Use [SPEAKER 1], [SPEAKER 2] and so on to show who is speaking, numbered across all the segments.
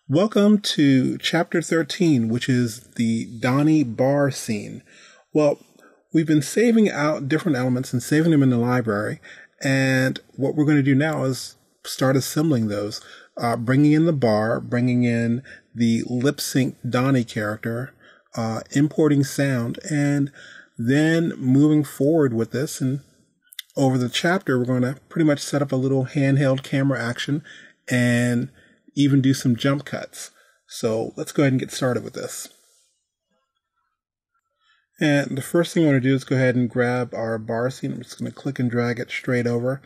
[SPEAKER 1] Welcome to Chapter 13, which is the Donnie bar scene. Well, we've been saving out different elements and saving them in the library, and what we're going to do now is start assembling those, bringing in the bar, bringing in the lip-sync Donnie character, importing sound, and then moving forward with this. And over the chapter, we're going to pretty much set up a little handheld camera action and even do some jump cuts. So let's go ahead and get started with this. And the first thing I want to do is go ahead and grab our bar scene. I'm just going to click and drag it straight over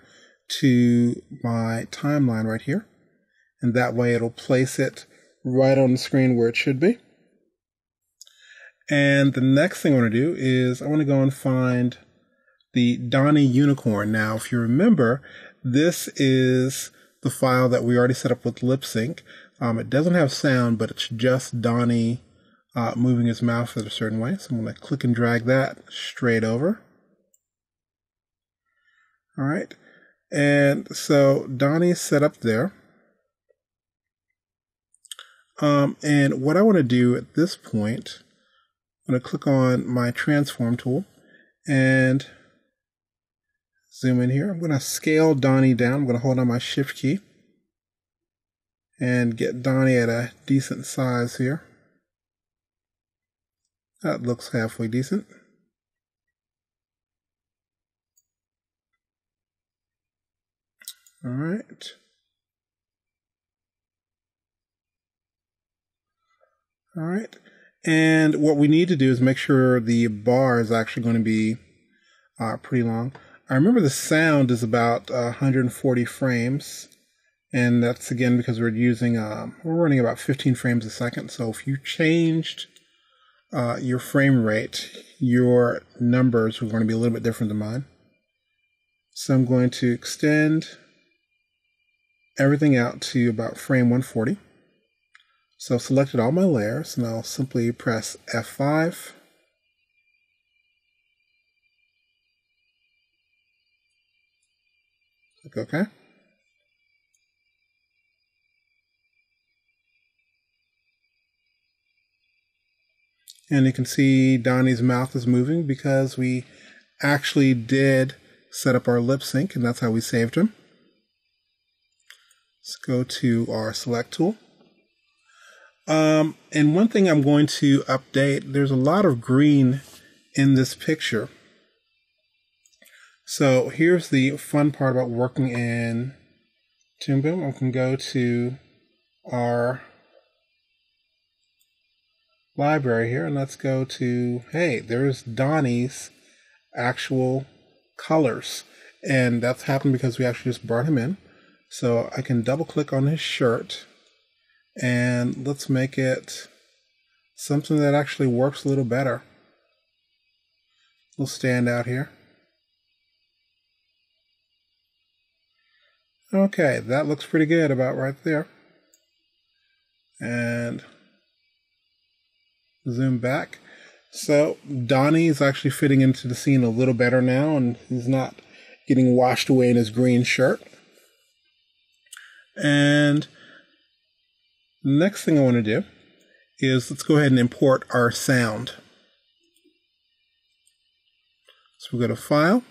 [SPEAKER 1] to my timeline right here. And that way it'll place it right on the screen where it should be. And the next thing I want to do is I want to go and find the Donnie unicorn. Now, if you remember, this is the file that we already set up with lip sync. It doesn't have sound, but it's just Donnie moving his mouth in a certain way. So I'm going to click and drag that straight over. All right. And so Donnie's set up there. And what I want to do at this point, I'm going to click on my transform tool and zoom in here. I'm going to scale Donnie down. I'm going to hold on my shift key and get Donnie at a decent size here. That looks halfway decent. All right. All right. And what we need to do is make sure the bar is actually going to be pretty long. I remember the sound is about 140 frames, and that's again because we're using, we're running about 15 frames a second. So if you changed your frame rate, your numbers are going to be a little bit different than mine. So I'm going to extend everything out to about frame 140. So I've selected all my layers, and I'll simply press F5. Click OK. And you can see Donnie's mouth is moving because we actually did set up our lip sync, and that's how we saved him. Let's go to our select tool. And one thing I'm going to update, there's a lot of green in this picture. So here's the fun part about working in Toon Boom. I can go to our library here, and let's go to, hey, there's Donnie's actual colors. And that's happened because we actually just brought him in. So I can double click on his shirt, and let's make it something that actually works a little better. We'll stand out here. Okay, that looks pretty good about right there. And zoom back. So Donnie is actually fitting into the scene a little better now, and he's not getting washed away in his green shirt. And the next thing I want to do is let's go ahead and import our sound. So we'll go to File,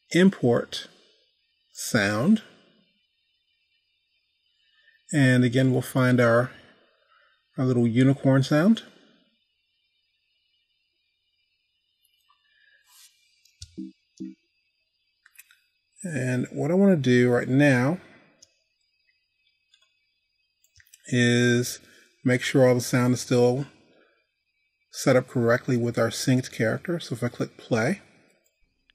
[SPEAKER 1] Import Sound, and again we'll find our little unicorn sound. And what I want to do right now is make sure all the sound is still set up correctly with our synced character. So if I click play.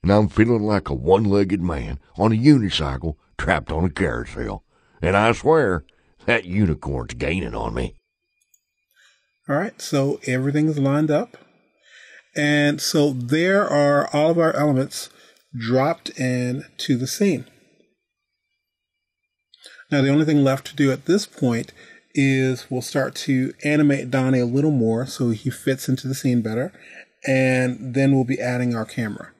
[SPEAKER 2] And I'm feeling like a one-legged man on a unicycle trapped on a carousel. And I swear, that unicorn's gaining on me.
[SPEAKER 1] All right, so everything's lined up. And so there are all of our elements dropped into the scene. Now the only thing left to do at this point is we'll start to animate Donnie a little more so he fits into the scene better, and then we'll be adding our camera.